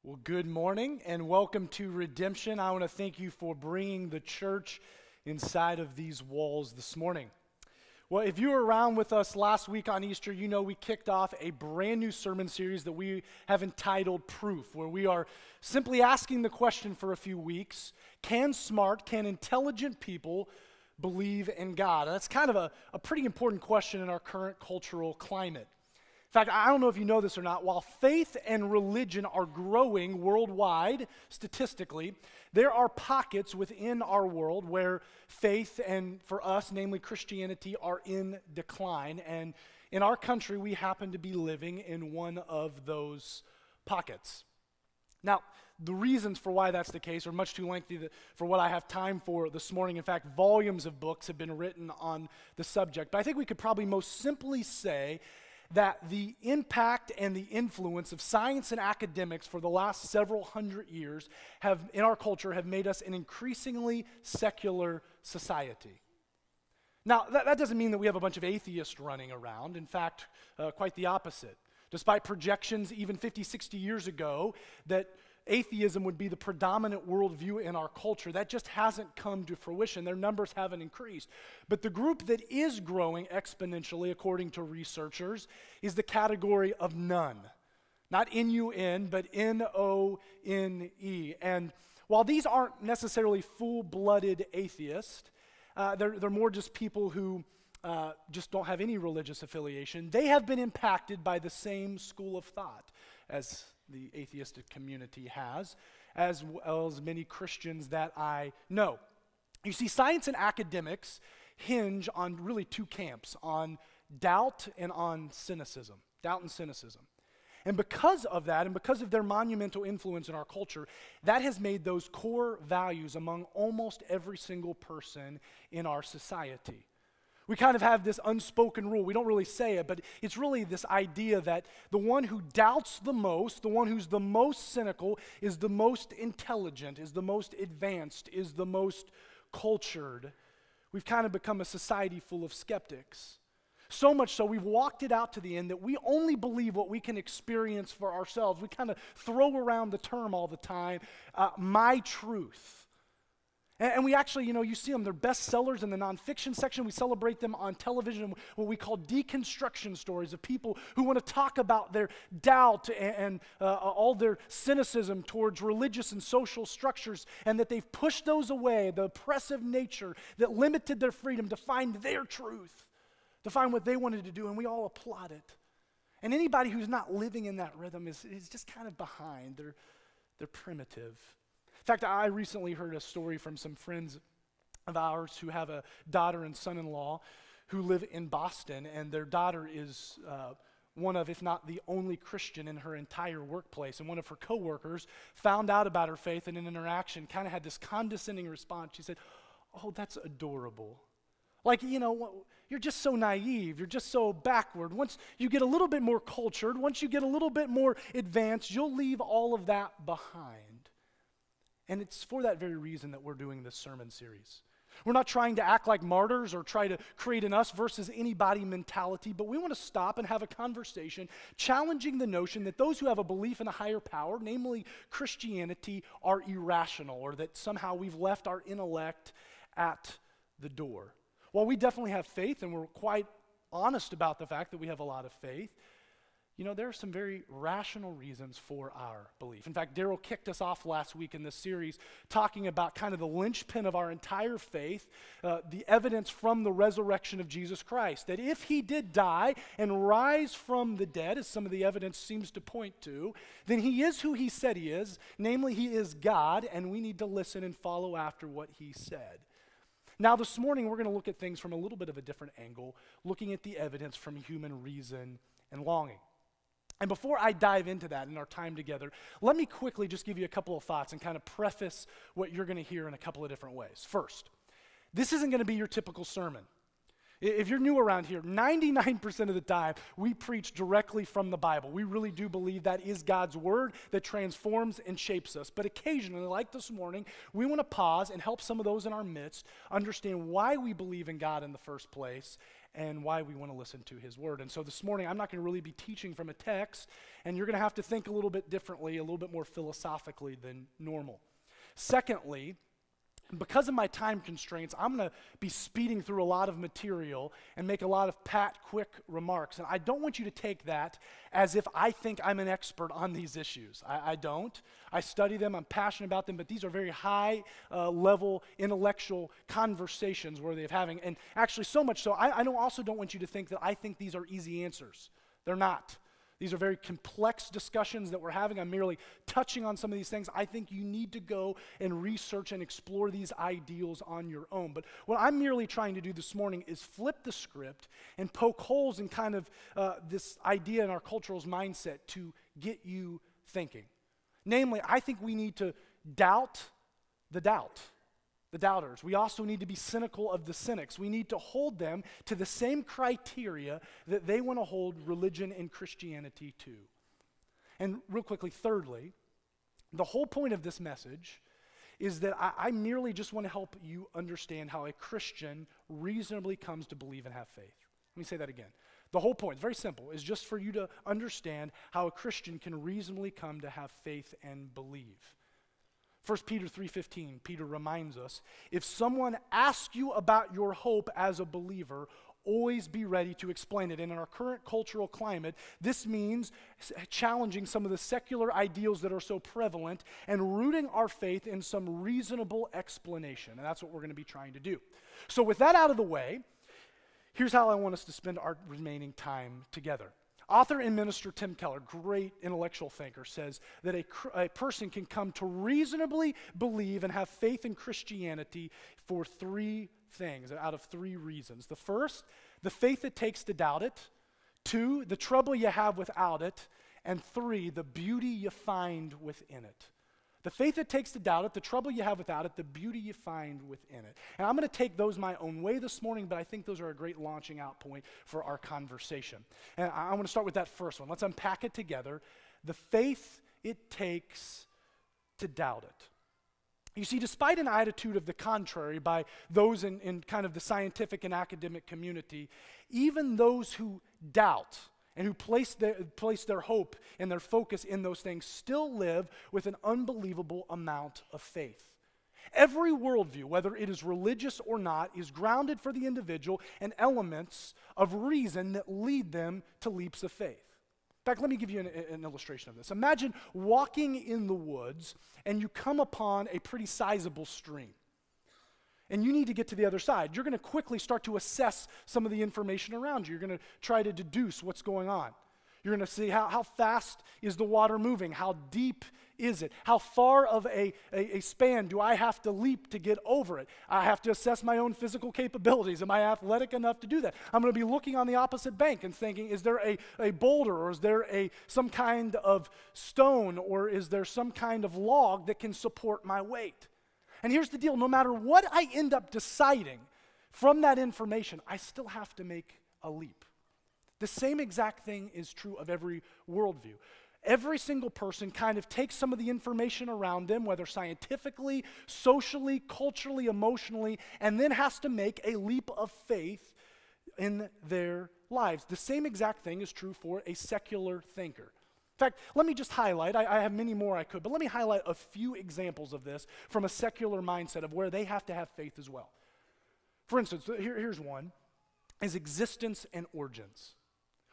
Well, good morning and welcome to Redemption. I want to thank you for bringing the church inside of these walls this morning. Well, if you were around with us last week on Easter, you know we kicked off a brand new sermon series that we have entitled Proof, where we are simply asking the question for a few weeks, can intelligent people believe in God? And that's kind of a pretty important question in our current cultural climate. In fact, I don't know if you know this or not, while faith and religion are growing worldwide, statistically, there are pockets within our world where faith and, for us, namely Christianity, are in decline. And in our country, we happen to be living in one of those pockets. Now, the reasons for why that's the case are much too lengthy for what I have time for this morning. In fact, volumes of books have been written on the subject. But I think we could probably most simply say that the impact and the influence of science and academics for the last several hundred years in our culture have made us an increasingly secular society. Now, that doesn't mean that we have a bunch of atheists running around. In fact, quite the opposite. Despite projections even 50, 60 years ago that atheism would be the predominant worldview in our culture, that just hasn't come to fruition. Their numbers haven't increased. But the group that is growing exponentially, according to researchers, is the category of none. Not N-U-N, but N-O-N-E. And while these aren't necessarily full-blooded atheists, they're more just people who just don't have any religious affiliation. They have been impacted by the same school of thought as the atheistic community has, as well as many Christians that I know. You see, science and academics hinge on really two camps, on doubt and on cynicism. Doubt and cynicism. And because of that, and because of their monumental influence in our culture, that has made those core values among almost every single person in our society. We kind of have this unspoken rule. We don't really say it, but it's really this idea that the one who doubts the most, the one who's the most cynical, is the most intelligent, is the most advanced, is the most cultured. We've kind of become a society full of skeptics. So much so, we've walked it out to the end that we only believe what we can experience for ourselves. We kind of throw around the term all the time, my truth. And we actually, you see them, they're bestsellers in the nonfiction section. We celebrate them on television, what we call deconstruction stories of people who want to talk about their doubt and all their cynicism towards religious and social structures, and that they've pushed those away, the oppressive nature that limited their freedom to find their truth, to find what they wanted to do, and we all applaud it. And anybody who's not living in that rhythm is just kind of behind. They're primitive. In fact, I recently heard a story from some friends of ours who have a daughter and son-in-law who live in Boston, and their daughter is one of, if not the only Christian in her entire workplace. And one of her coworkers found out about her faith and in an interaction kind of had this condescending response. She said, "Oh, that's adorable. Like, you're just so naive. You're just so backward. Once you get a little bit more cultured, once you get a little bit more advanced, you'll leave all of that behind." And it's for that very reason that we're doing this sermon series. We're not trying to act like martyrs or try to create an us versus anybody mentality, but we want to stop and have a conversation challenging the notion that those who have a belief in a higher power, namely Christianity, are irrational, or that somehow we've left our intellect at the door. While we definitely have faith, and we're quite honest about the fact that we have a lot of faith, there are some very rational reasons for our belief. In fact, Daryl kicked us off last week in this series talking about kind of the linchpin of our entire faith, the evidence from the resurrection of Jesus Christ, that if he did die and rise from the dead, as some of the evidence seems to point to, then he is who he said he is, namely he is God, and we need to listen and follow after what he said. Now this morning we're going to look at things from a little bit of a different angle, looking at the evidence from human reason and longing. And before I dive into that in our time together, let me quickly just give you a couple of thoughts and kind of preface what you're going to hear in a couple of different ways. First, this isn't going to be your typical sermon. If you're new around here, 99% of the time we preach directly from the Bible. We really do believe that is God's word that transforms and shapes us. But occasionally, like this morning, we want to pause and help some of those in our midst understand why we believe in God in the first place and why we want to listen to his word. And so this morning, I'm not going to really be teaching from a text, and you're going to have to think a little bit differently, a little bit more philosophically than normal. Secondly, because of my time constraints, I'm going to be speeding through a lot of material and make a lot of quick remarks. And I don't want you to take that as if I think I'm an expert on these issues. I don't. I study them, I'm passionate about them, but these are very high level intellectual conversations worthy of having. And actually so much so, I also don't want you to think that I think these are easy answers. They're not. These are very complex discussions that we're having. I'm merely touching on some of these things. I think you need to go and research and explore these ideals on your own. But what I'm merely trying to do this morning is flip the script and poke holes in kind of this idea in our cultural mindset to get you thinking. Namely, I think we need to doubt the doubters. We also need to be cynical of the cynics. We need to hold them to the same criteria that they want to hold religion and Christianity to. And real quickly, thirdly, the whole point of this message is that I merely just want to help you understand how a Christian reasonably comes to believe and have faith. Let me say that again. The whole point, very simple, is just for you to understand how a Christian can reasonably come to have faith and believe. 1 Peter 3:15, Peter reminds us, if someone asks you about your hope as a believer, always be ready to explain it. And in our current cultural climate, this means challenging some of the secular ideals that are so prevalent and rooting our faith in some reasonable explanation. And that's what we're going to be trying to do. So with that out of the way, here's how I want us to spend our remaining time together. Author and minister Tim Keller, great intellectual thinker, says that a person can come to reasonably believe and have faith in Christianity for three things, out of three reasons. The first, the faith it takes to doubt it. Two, the trouble you have without it. And three, the beauty you find within it. The faith it takes to doubt it, the trouble you have without it, the beauty you find within it. And I'm going to take those my own way this morning, but I think those are a great launching out point for our conversation. And I want to start with that first one. Let's unpack it together. The faith it takes to doubt it. You see, despite an attitude of the contrary by those in kind of the scientific and academic community, even those who doubt and who place their hope and their focus in those things still live with an unbelievable amount of faith. Every worldview, whether it is religious or not, is grounded for the individual in elements of reason that lead them to leaps of faith. In fact, let me give you an illustration of this. Imagine walking in the woods and you come upon a pretty sizable stream. And you need to get to the other side. You're going to quickly start to assess some of the information around you. You're going to try to deduce what's going on. You're going to see how fast is the water moving? How deep is it? How far of a span do I have to leap to get over it? I have to assess my own physical capabilities. Am I athletic enough to do that? I'm going to be looking on the opposite bank and thinking, is there a boulder, or is there some kind of stone, or is there some kind of log that can support my weight? And here's the deal, no matter what I end up deciding from that information, I still have to make a leap. The same exact thing is true of every worldview. Every single person kind of takes some of the information around them, whether scientifically, socially, culturally, emotionally, and then has to make a leap of faith in their lives. The same exact thing is true for a secular thinker. In fact, let me just highlight, I have many more I could, but let me highlight a few examples of this from a secular mindset of where they have to have faith as well. For instance, here's one, is existence and origins.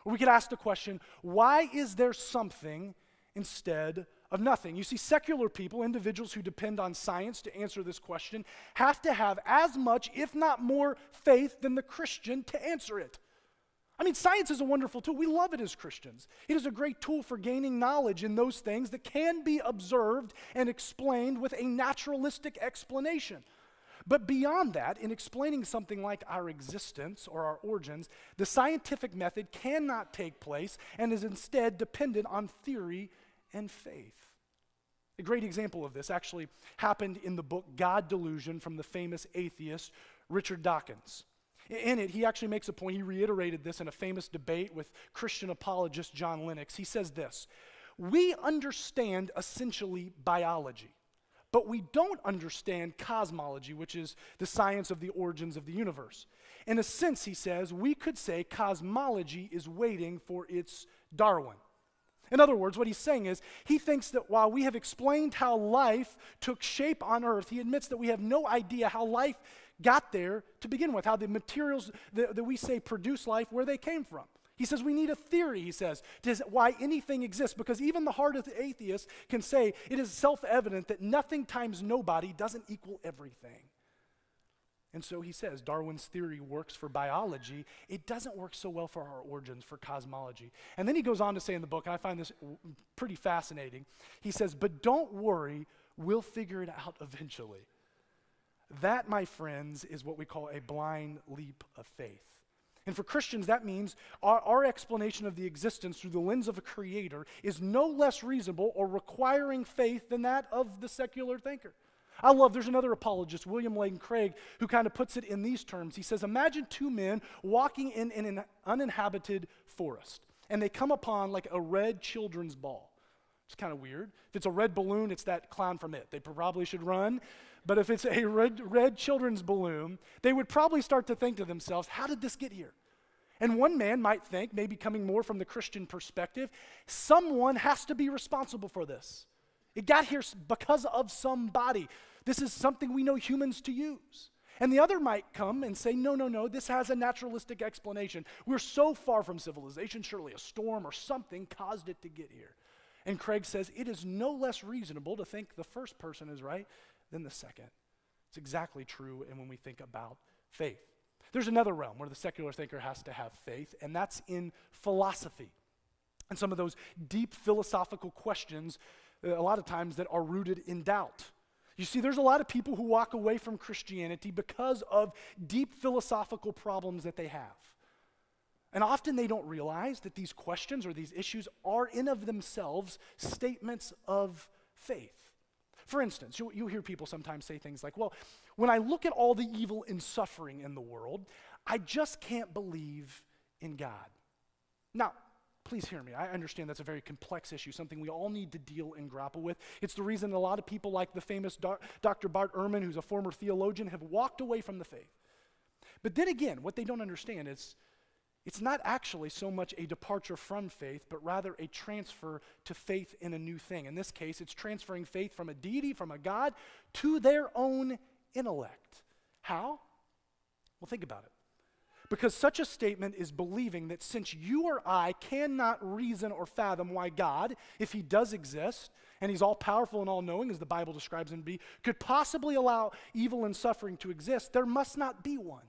Or we could ask the question, why is there something instead of nothing? You see, secular people, individuals who depend on science to answer this question, have to have as much, if not more, faith than the Christian to answer it. I mean, science is a wonderful tool. We love it as Christians. It is a great tool for gaining knowledge in those things that can be observed and explained with a naturalistic explanation. But beyond that, in explaining something like our existence or our origins, the scientific method cannot take place and is instead dependent on theory and faith. A great example of this actually happened in the book God Delusion from the famous atheist Richard Dawkins. In it, he actually makes a point, he reiterated this in a famous debate with Christian apologist John Lennox. He says this, we understand essentially biology, but we don't understand cosmology, which is the science of the origins of the universe. In a sense, he says, we could say cosmology is waiting for its Darwin. In other words, what he's saying is, he thinks that while we have explained how life took shape on earth, he admits that we have no idea how life got there to begin with, how the materials that we say produce life, where they came from. He says we need a theory, he says, to why anything exists, because even the hardest atheist can say it is self-evident that nothing times nobody doesn't equal everything. And so he says Darwin's theory works for biology. It doesn't work so well for our origins, for cosmology. And then he goes on to say in the book, and I find this pretty fascinating, he says, but don't worry, we'll figure it out eventually. That, my friends, is what we call a blind leap of faith. And for Christians, that means our explanation of the existence through the lens of a creator is no less reasonable or requiring faith than that of the secular thinker. There's another apologist, William Lane Craig, who kind of puts it in these terms. He says, imagine two men walking in an uninhabited forest, and they come upon like a red children's ball. It's kind of weird. If it's a red balloon, it's that clown from It. They probably should run. But if it's a red children's balloon, they would probably start to think to themselves, how did this get here? And one man might think, maybe coming more from the Christian perspective, someone has to be responsible for this. It got here because of somebody. This is something we know humans to use. And the other might come and say, no, this has a naturalistic explanation. We're so far from civilization, surely a storm or something caused it to get here. And Craig says, it is no less reasonable to think the first person is right than the second. It's exactly true, and when we think about faith. There's another realm where the secular thinker has to have faith, and that's in philosophy. And some of those deep philosophical questions, a lot of times that are rooted in doubt. You see, there's a lot of people who walk away from Christianity because of deep philosophical problems that they have. And often they don't realize that these questions or these issues are in of themselves statements of faith. For instance, you hear people sometimes say things like, well, when I look at all the evil and suffering in the world, I just can't believe in God. Now, please hear me. I understand that's a very complex issue, something we all need to deal and grapple with. It's the reason a lot of people like the famous Dr. Bart Ehrman, who's a former theologian, have walked away from the faith. But then again, what they don't understand is it's not actually so much a departure from faith, but rather a transfer to faith in a new thing. In this case, it's transferring faith from a deity, from a God, to their own intellect. How? Well, think about it. Because such a statement is believing that since you or I cannot reason or fathom why God, if he does exist, and he's all-powerful and all-knowing, as the Bible describes him to be, could possibly allow evil and suffering to exist, there must not be one.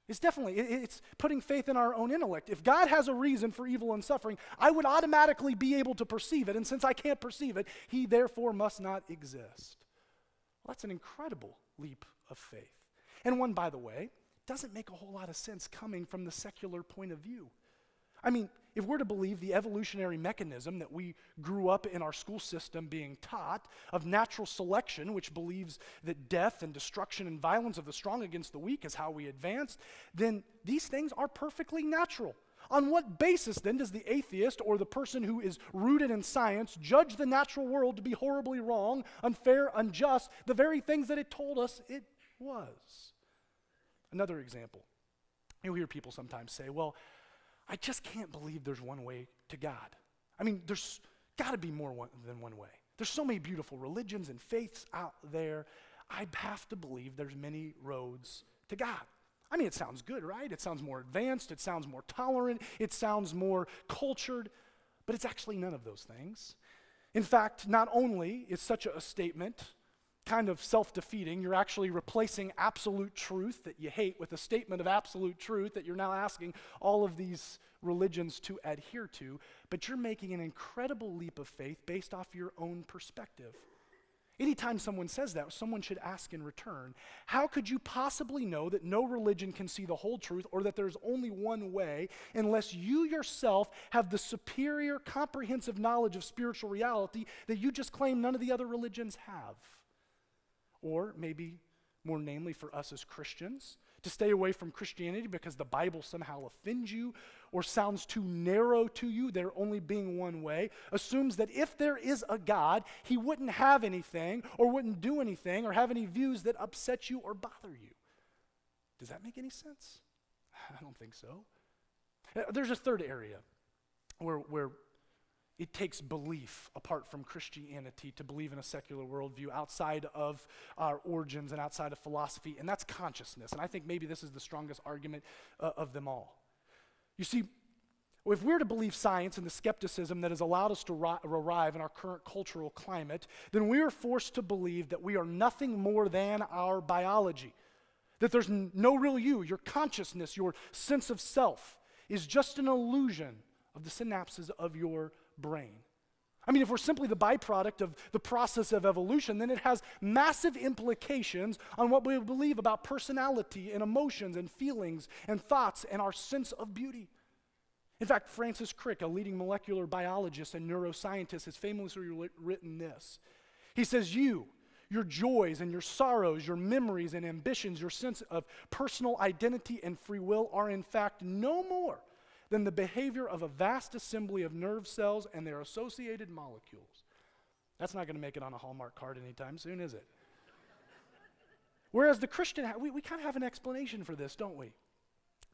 It's putting faith in our own intellect. If God has a reason for evil and suffering, I would automatically be able to perceive it, and since I can't perceive it, he therefore must not exist. Well, that's an incredible leap of faith. And one, by the way, doesn't make a whole lot of sense coming from the secular point of view. I mean, if we're to believe the evolutionary mechanism that we grew up in our school system being taught of natural selection, which believes that death and destruction and violence of the strong against the weak is how we advance, then these things are perfectly natural. On what basis then does the atheist or the person who is rooted in science judge the natural world to be horribly wrong, unfair, unjust, the very things that it told us it was? Another example, you'll hear people sometimes say, well, I just can't believe there's one way to God. I mean, there's got to be more than one way. There's so many beautiful religions and faiths out there. I have to believe there's many roads to God. I mean, it sounds good, right? It sounds more advanced. It sounds more tolerant. It sounds more cultured. But it's actually none of those things. In fact, not only is such a statement kind of self-defeating, you're actually replacing absolute truth that you hate with a statement of absolute truth that you're now asking all of these religions to adhere to, but you're making an incredible leap of faith based off your own perspective. Anytime someone says that, someone should ask in return, how could you possibly know that no religion can see the whole truth or that there's only one way unless you yourself have the superior comprehensive knowledge of spiritual reality that you just claim none of the other religions have? Or maybe more namely for us as Christians, to stay away from Christianity because the Bible somehow offends you or sounds too narrow to you, there only being one way, assumes that if there is a God, he wouldn't have anything or wouldn't do anything or have any views that upset you or bother you. Does that make any sense? I don't think so. There's a third area where it takes belief apart from Christianity to believe in a secular worldview outside of our origins and outside of philosophy, and that's consciousness. And I think maybe this is the strongest argument of them all. You see, if we're to believe science and the skepticism that has allowed us to arrive in our current cultural climate, then we are forced to believe that we are nothing more than our biology, that there's no real you. Your consciousness, your sense of self is just an illusion of the synapses of your brain. I mean, if we're simply the byproduct of the process of evolution, then it has massive implications on what we believe about personality and emotions and feelings and thoughts and our sense of beauty. In fact, Francis Crick, a leading molecular biologist and neuroscientist, has famously written this. He says, your joys and your sorrows, your memories and ambitions, your sense of personal identity and free will are in fact no more than the behavior of a vast assembly of nerve cells and their associated molecules. That's not going to make it on a Hallmark card anytime soon, is it? Whereas the Christian, we kind of have an explanation for this, don't we?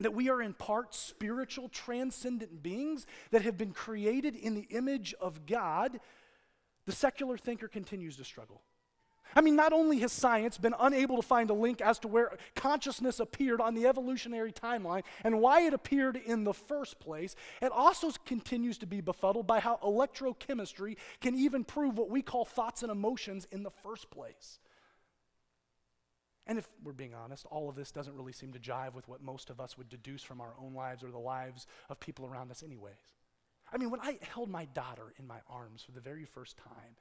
That we are in part spiritual, transcendent beings that have been created in the image of God. The secular thinker continues to struggle. I mean, not only has science been unable to find a link as to where consciousness appeared on the evolutionary timeline and why it appeared in the first place, it also continues to be befuddled by how electrochemistry can even prove what we call thoughts and emotions in the first place. And if we're being honest, all of this doesn't really seem to jive with what most of us would deduce from our own lives or the lives of people around us anyways. I mean, when I held my daughter in my arms for the very first time,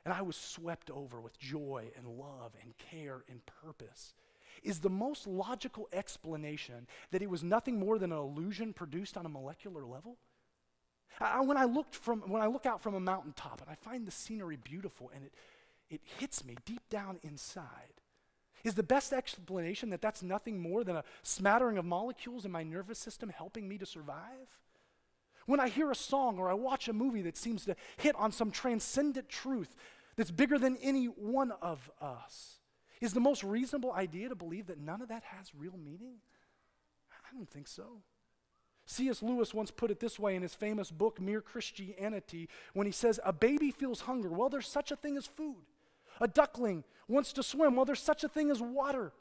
and I was swept over with joy and love and care and purpose, is the most logical explanation that it was nothing more than an illusion produced on a molecular level? When I look out from a mountaintop and I find the scenery beautiful and it hits me deep down inside, is the best explanation that that's nothing more than a smattering of molecules in my nervous system helping me to survive? When I hear a song or I watch a movie that seems to hit on some transcendent truth that's bigger than any one of us, is the most reasonable idea to believe that none of that has real meaning? I don't think so. C.S. Lewis once put it this way in his famous book, Mere Christianity, when he says, a baby feels hunger. Well, there's such a thing as food. A duckling wants to swim. Well, there's such a thing as water.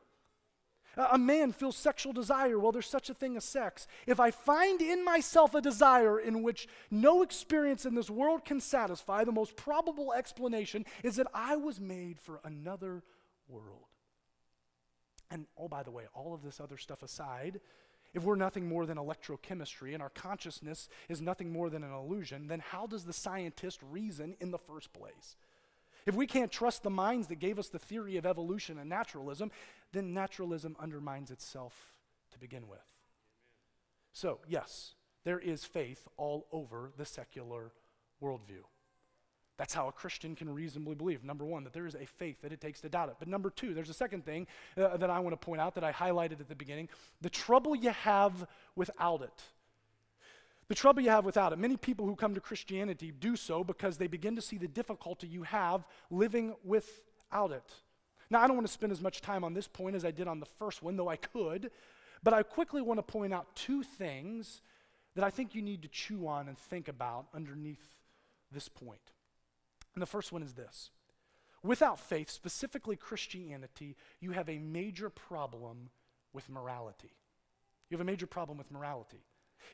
A man feels sexual desire. Well, there's such a thing as sex. If I find in myself a desire in which no experience in this world can satisfy, the most probable explanation is that I was made for another world. And oh, by the way, all of this other stuff aside, if we're nothing more than electrochemistry and our consciousness is nothing more than an illusion, then how does the scientist reason in the first place? If we can't trust the minds that gave us the theory of evolution and naturalism, then naturalism undermines itself to begin with. So, yes, there is faith all over the secular worldview. That's how a Christian can reasonably believe. Number one, that there is a faith that it takes to doubt it. But number two, there's a second thing that I want to point out that I highlighted at the beginning. The trouble you have without it. The trouble you have without it. Many people who come to Christianity do so because they begin to see the difficulty you have living without it. Now, I don't want to spend as much time on this point as I did on the first one, though I could, but I quickly want to point out two things that I think you need to chew on and think about underneath this point. And the first one is this. Without faith, specifically Christianity, you have a major problem with morality. You have a major problem with morality.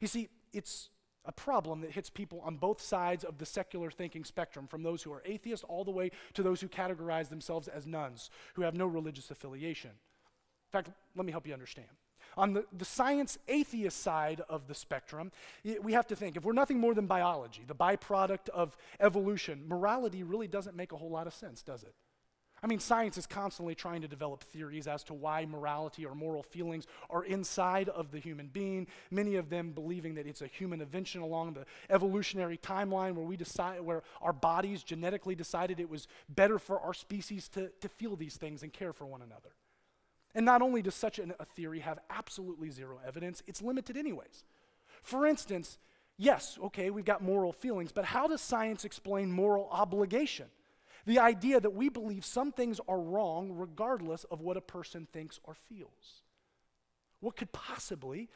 You see, it's a problem that hits people on both sides of the secular thinking spectrum, from those who are atheists all the way to those who categorize themselves as nuns, who have no religious affiliation. In fact, let me help you understand. On the science atheist side of the spectrum, we have to think, if we're nothing more than biology, the byproduct of evolution, morality really doesn't make a whole lot of sense, does it? I mean, science is constantly trying to develop theories as to why morality or moral feelings are inside of the human being, many of them believing that it's a human invention along the evolutionary timeline where our bodies genetically decided it was better for our species to feel these things and care for one another. And not only does such a theory have absolutely zero evidence, it's limited anyways. For instance, yes, okay, we've got moral feelings, but how does science explain moral obligation? The idea that we believe some things are wrong regardless of what a person thinks or feels. What could possibly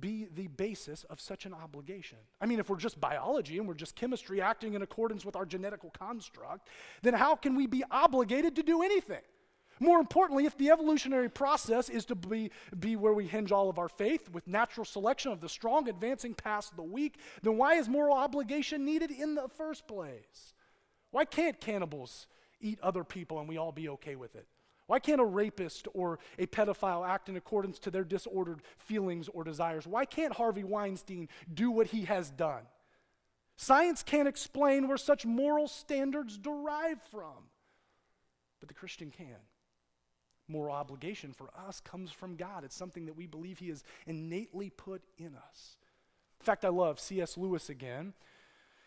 be the basis of such an obligation? I mean, if we're just biology and we're just chemistry acting in accordance with our genetical construct, then how can we be obligated to do anything? More importantly, if the evolutionary process is to be where we hinge all of our faith with natural selection of the strong advancing past the weak, then why is moral obligation needed in the first place? Why can't cannibals eat other people and we all be okay with it? Why can't a rapist or a pedophile act in accordance to their disordered feelings or desires? Why can't Harvey Weinstein do what he has done? Science can't explain where such moral standards derive from, but the Christian can. Moral obligation for us comes from God. It's something that we believe he has innately put in us. In fact, I love C.S. Lewis again.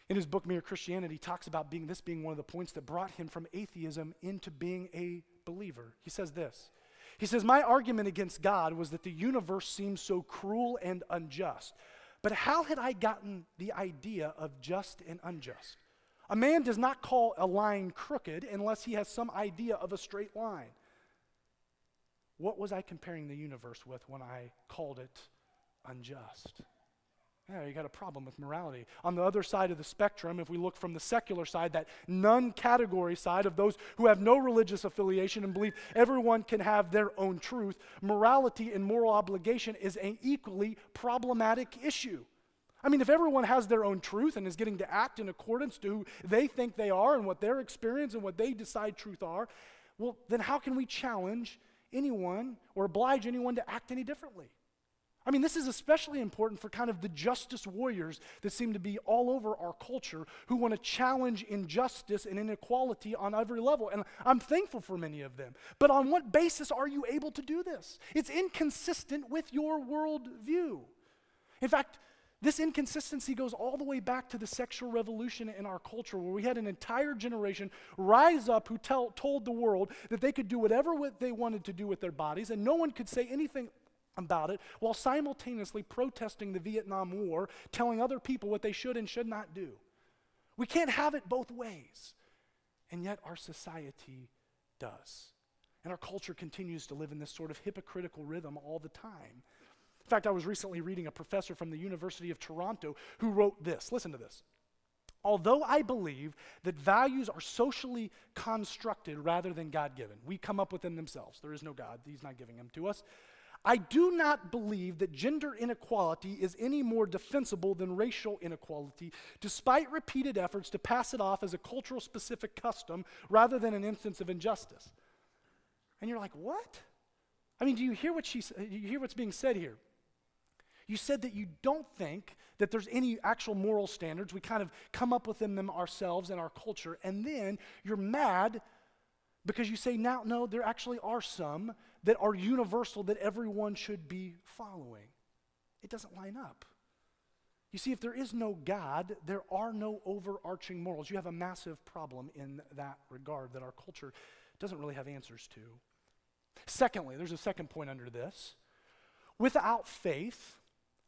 In his book, Mere Christianity, he talks about being one of the points that brought him from atheism into being a believer. He says this. He says, "My argument against God was that the universe seems so cruel and unjust. But how had I gotten the idea of just and unjust? A man does not call a line crooked unless he has some idea of a straight line. What was I comparing the universe with when I called it unjust?" Yeah, you got a problem with morality. On the other side of the spectrum, if we look from the secular side, that none-category side of those who have no religious affiliation and believe everyone can have their own truth, morality and moral obligation is an equally problematic issue. I mean, if everyone has their own truth and is getting to act in accordance to who they think they are and what their experience and what they decide truth are, well, then how can we challenge anyone or oblige anyone to act any differently? I mean, this is especially important for kind of the justice warriors that seem to be all over our culture who want to challenge injustice and inequality on every level. And I'm thankful for many of them. But on what basis are you able to do this? It's inconsistent with your worldview. In fact, this inconsistency goes all the way back to the sexual revolution in our culture, where we had an entire generation rise up who told the world that they could do whatever they wanted to do with their bodies, and no one could say anything about it, while simultaneously protesting the Vietnam War, telling other people what they should and should not do. We can't have it both ways, and yet our society does. And our culture continues to live in this sort of hypocritical rhythm all the time. In fact, I was recently reading a professor from the University of Toronto who wrote this. Listen to this. "Although I believe that values are socially constructed rather than God-given," we come up with them themselves. There is no God. He's not giving them to us. "I do not believe that gender inequality is any more defensible than racial inequality, despite repeated efforts to pass it off as a cultural-specific custom rather than an instance of injustice." And you're like, what? I mean, do you hear you hear what's being said here? You said that you don't think that there's any actual moral standards. We kind of come up with them ourselves in our culture, and then you're mad because you say, now, no, there actually are some that are universal that everyone should be following. It doesn't line up. You see, if there is no God, there are no overarching morals. You have a massive problem in that regard that our culture doesn't really have answers to. Secondly, there's a second point under this. Without faith,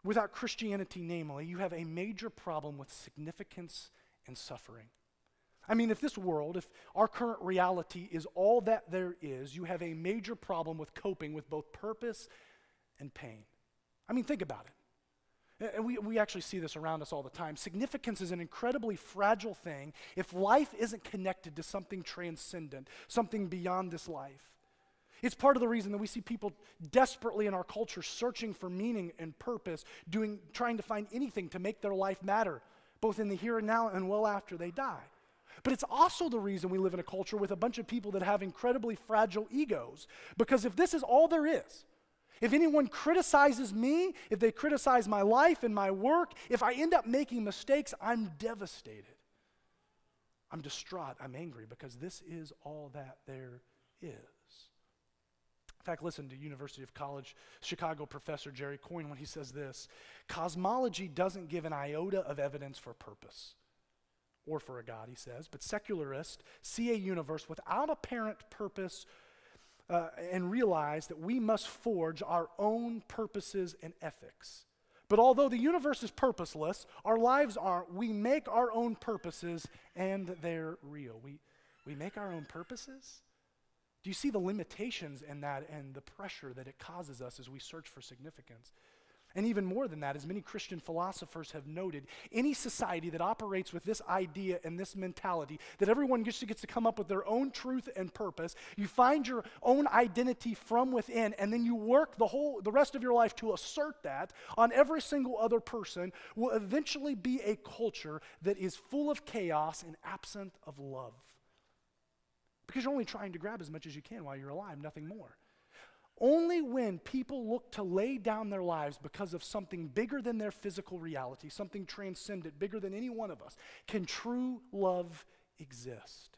without Christianity, namely, you have a major problem with significance and suffering. I mean, if our current reality is all that there is, you have a major problem with coping with both purpose and pain. I mean, think about it. And we actually see this around us all the time. Significance is an incredibly fragile thing if life isn't connected to something transcendent, something beyond this life. It's part of the reason that we see people desperately in our culture searching for meaning and purpose, trying to find anything to make their life matter, both in the here and now and well after they die. But it's also the reason we live in a culture with a bunch of people that have incredibly fragile egos. Because if this is all there is, if anyone criticizes me, if they criticize my life and my work, if I end up making mistakes, I'm devastated. I'm distraught. I'm angry because this is all that there is. In fact, listen to University of Chicago professor Jerry Coyne when he says this: "Cosmology doesn't give an iota of evidence for purpose or for a God," he says, "but secularists see a universe without apparent purpose and realize that we must forge our own purposes and ethics. But although the universe is purposeless, our lives aren't. We make our own purposes and they're real." We make our own purposes? Do you see the limitations in that and the pressure that it causes us as we search for significance? And even more than that, as many Christian philosophers have noted, any society that operates with this idea and this mentality, that everyone gets to come up with their own truth and purpose, you find your own identity from within, and then you work the rest of your life to assert that on every single other person, will eventually be a culture that is full of chaos and absent of love. Because you're only trying to grab as much as you can while you're alive, nothing more. Only when people look to lay down their lives because of something bigger than their physical reality, something transcendent, bigger than any one of us, can true love exist.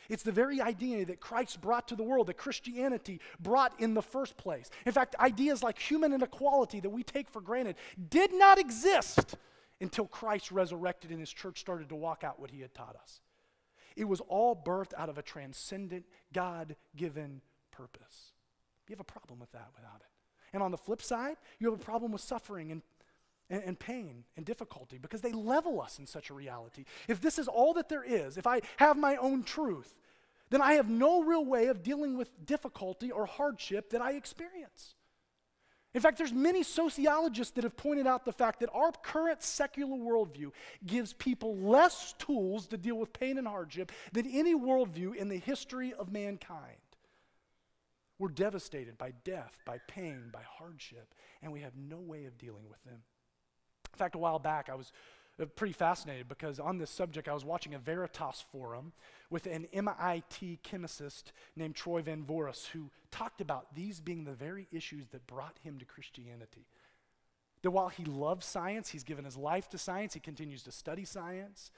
It's the very idea that Christ brought to the world, that Christianity brought in the first place. In fact, ideas like human inequality that we take for granted did not exist until Christ resurrected and his church started to walk out what he had taught us. It was all birthed out of a transcendent, God-given purpose. You have a problem with that without it. And on the flip side, you have a problem with suffering and pain and difficulty because they level us in such a reality. If this is all that there is, if I have my own truth, then I have no real way of dealing with difficulty or hardship that I experience. In fact, there's many sociologists that have pointed out the fact that our current secular worldview gives people less tools to deal with pain and hardship than any worldview in the history of mankind. We're devastated by death, by pain, by hardship, and we have no way of dealing with them. In fact, a while back, I was pretty fascinated because on this subject, I was watching a Veritas forum with an MIT chemist named Troy Van Voris who talked about these being the very issues that brought him to Christianity. That while he loves science, he's given his life to science, he continues to study science.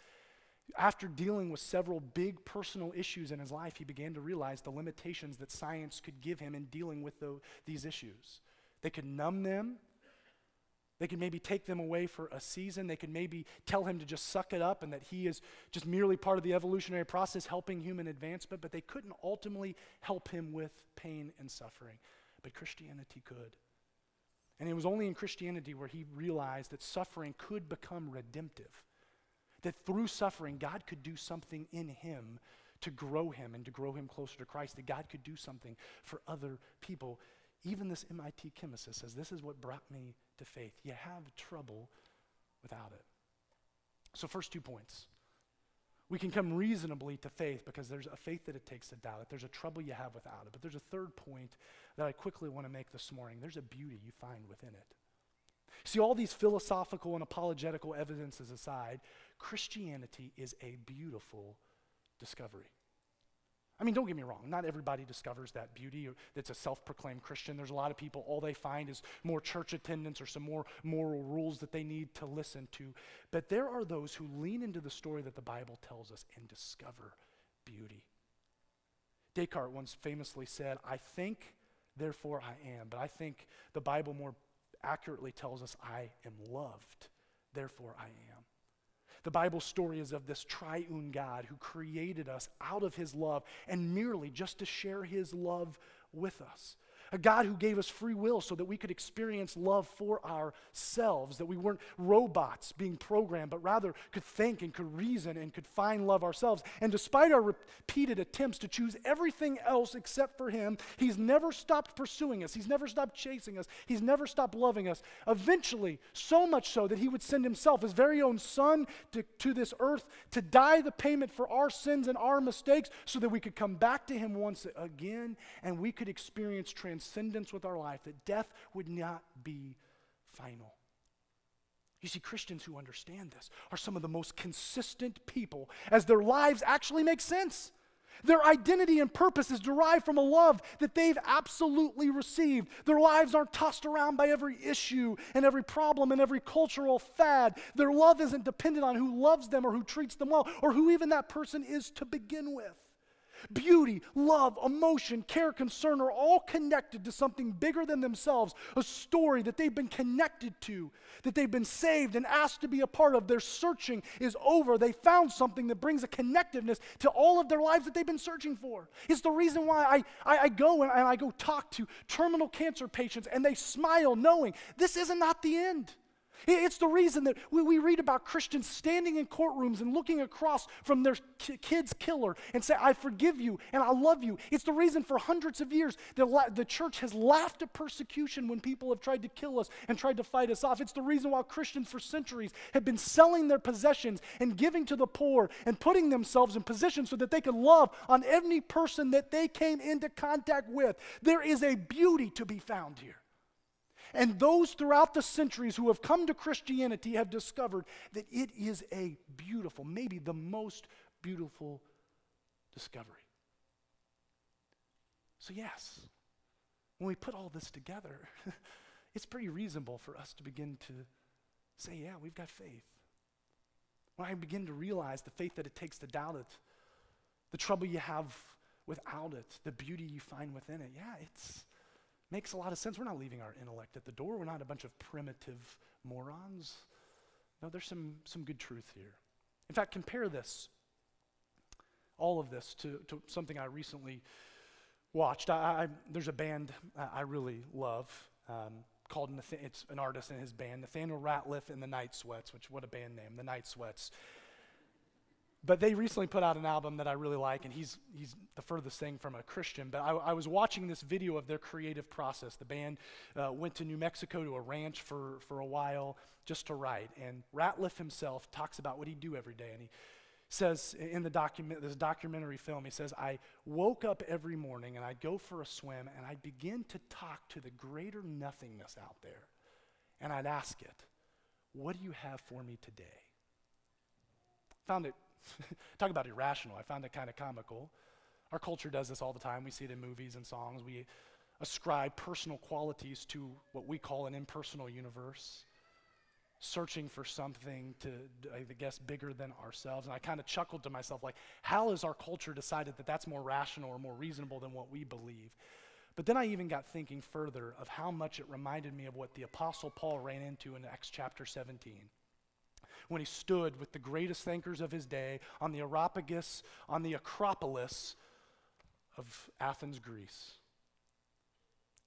After dealing with several big personal issues in his life, he began to realize the limitations that science could give him in dealing with these issues. They could numb them. They could maybe take them away for a season. They could maybe tell him to just suck it up and that he is just merely part of the evolutionary process helping human advancement, but they couldn't ultimately help him with pain and suffering. But Christianity could. And it was only in Christianity where he realized that suffering could become redemptive. That through suffering, God could do something in him to grow him and to grow him closer to Christ, that God could do something for other people. Even this MIT chemist says, this is what brought me to faith. You have trouble without it. So first 2 points. We can come reasonably to faith because there's a faith that it takes to doubt it. There's a trouble you have without it. But there's a third point that I quickly want to make this morning. There's a beauty you find within it. See, all these philosophical and apologetical evidences aside, Christianity is a beautiful discovery. I mean, don't get me wrong, not everybody discovers that beauty that's a self-proclaimed Christian. There's a lot of people, all they find is more church attendance or some more moral rules that they need to listen to. But there are those who lean into the story that the Bible tells us and discover beauty. Descartes once famously said, I think, therefore I am. But I think the Bible more accurately tells us, I am loved, therefore I am. The Bible story is of this triune God who created us out of his love and merely just to share his love with us. A God who gave us free will so that we could experience love for ourselves, that we weren't robots being programmed, but rather could think and could reason and could find love ourselves. And despite our repeated attempts to choose everything else except for him, he's never stopped pursuing us. He's never stopped chasing us. He's never stopped loving us. Eventually, so much so that he would send himself, his very own son, to this earth to die the payment for our sins and our mistakes so that we could come back to him once again and we could experience transcendence with our life, that death would not be final. You see, Christians who understand this are some of the most consistent people as their lives actually make sense. Their identity and purpose is derived from a love that they've absolutely received. Their lives aren't tossed around by every issue and every problem and every cultural fad. Their love isn't dependent on who loves them or who treats them well or who even that person is to begin with. Beauty, love, emotion, care, concern are all connected to something bigger than themselves, a story that they've been connected to, that they've been saved and asked to be a part of. Their searching is over. They found something that brings a connectiveness to all of their lives that they've been searching for. It's the reason why I go and I go talk to terminal cancer patients and they smile knowing this is not the end. It's the reason that we read about Christians standing in courtrooms and looking across from their kid's killer and say, I forgive you and I love you. It's the reason for hundreds of years the church has laughed at persecution when people have tried to kill us and tried to fight us off. It's the reason why Christians for centuries have been selling their possessions and giving to the poor and putting themselves in position so that they can love on every person that they came into contact with. There is a beauty to be found here. And those throughout the centuries who have come to Christianity have discovered that it is a beautiful, maybe the most beautiful discovery. So yes, when we put all this together, it's pretty reasonable for us to begin to say, yeah, we've got faith. When I begin to realize the faith that it takes to doubt it, the trouble you have without it, the beauty you find within it, yeah, it's makes a lot of sense. We're not leaving our intellect at the door. We're not a bunch of primitive morons. No, there's some good truth here. In fact, compare this, all of this, to something I recently watched. There's a band I really love called, it's an artist and his band, Nathaniel Rateliff and the Night Sweats, which, what a band name, the Night Sweats. But they recently put out an album that I really like, and he's the furthest thing from a Christian. But I was watching this video of their creative process. The band went to New Mexico to a ranch for a while just to write. And Rateliff himself talks about what he'd do every day. And he says in this documentary film, he says, I woke up every morning and I'd go for a swim and I'd begin to talk to the greater nothingness out there. And I'd ask it, what do you have for me today? Found it talk about irrational. I found it kind of comical. Our culture does this all the time. We see it in movies and songs. We ascribe personal qualities to what we call an impersonal universe, searching for something to, I guess, bigger than ourselves. And I kind of chuckled to myself, like, how has our culture decided that that's more rational or more reasonable than what we believe? But then I even got thinking further of how much it reminded me of what the Apostle Paul ran into in Acts chapter 17. When he stood with the greatest thinkers of his day on the Areopagus, on the Acropolis of Athens, Greece.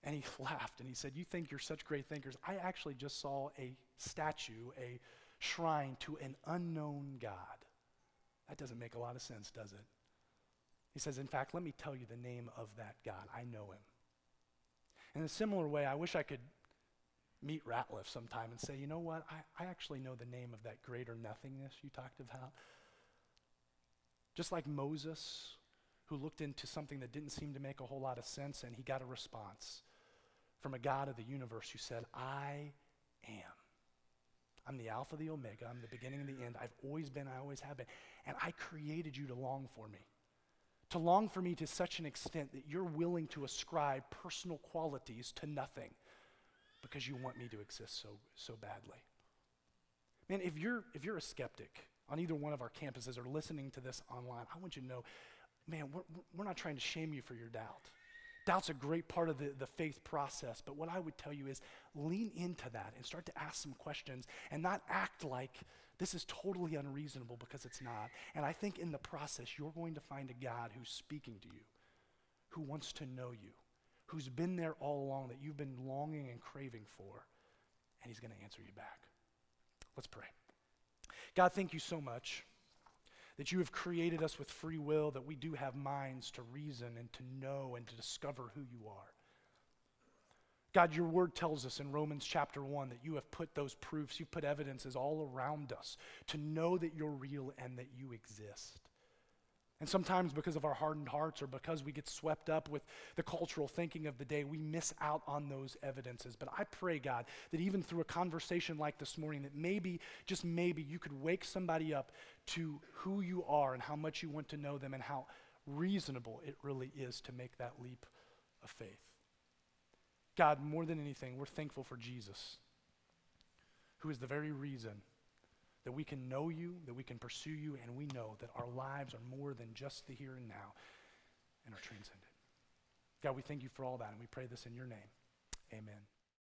And he laughed and he said, you think you're such great thinkers. I actually just saw a statue, a shrine to an unknown God. That doesn't make a lot of sense, does it? He says, in fact, let me tell you the name of that God. I know him. In a similar way, I wish I could meet Rateliff sometime and say, you know what, I actually know the name of that greater nothingness you talked about. Just like Moses, who looked into something that didn't seem to make a whole lot of sense, and he got a response from a God of the universe who said, I am. I'm the Alpha, the Omega, I'm the beginning and the end. I've always been, I always have been. And I created you to long for me. To long for me to such an extent that you're willing to ascribe personal qualities to nothing, because you want me to exist so badly. Man, if you're a skeptic on either one of our campuses or listening to this online, I want you to know, man, we're not trying to shame you for your doubt. Doubt's a great part of the faith process, but what I would tell you is lean into that and start to ask some questions and not act like this is totally unreasonable, because it's not. And I think in the process, you're going to find a God who's speaking to you, who wants to know you, who's been there all along, that you've been longing and craving for, and he's going to answer you back. Let's pray. God, thank you so much that you have created us with free will, that we do have minds to reason and to know and to discover who you are. God, your word tells us in Romans chapter 1 that you have put those proofs, you've put evidences all around us to know that you're real and that you exist. And sometimes because of our hardened hearts, or because we get swept up with the cultural thinking of the day, we miss out on those evidences. But I pray, God, that even through a conversation like this morning, that maybe, just maybe, you could wake somebody up to who you are and how much you want to know them and how reasonable it really is to make that leap of faith. God, more than anything, we're thankful for Jesus, who is the very reason that we can know you, that we can pursue you, and we know that our lives are more than just the here and now and are transcendent. God, we thank you for all that, and we pray this in your name. Amen.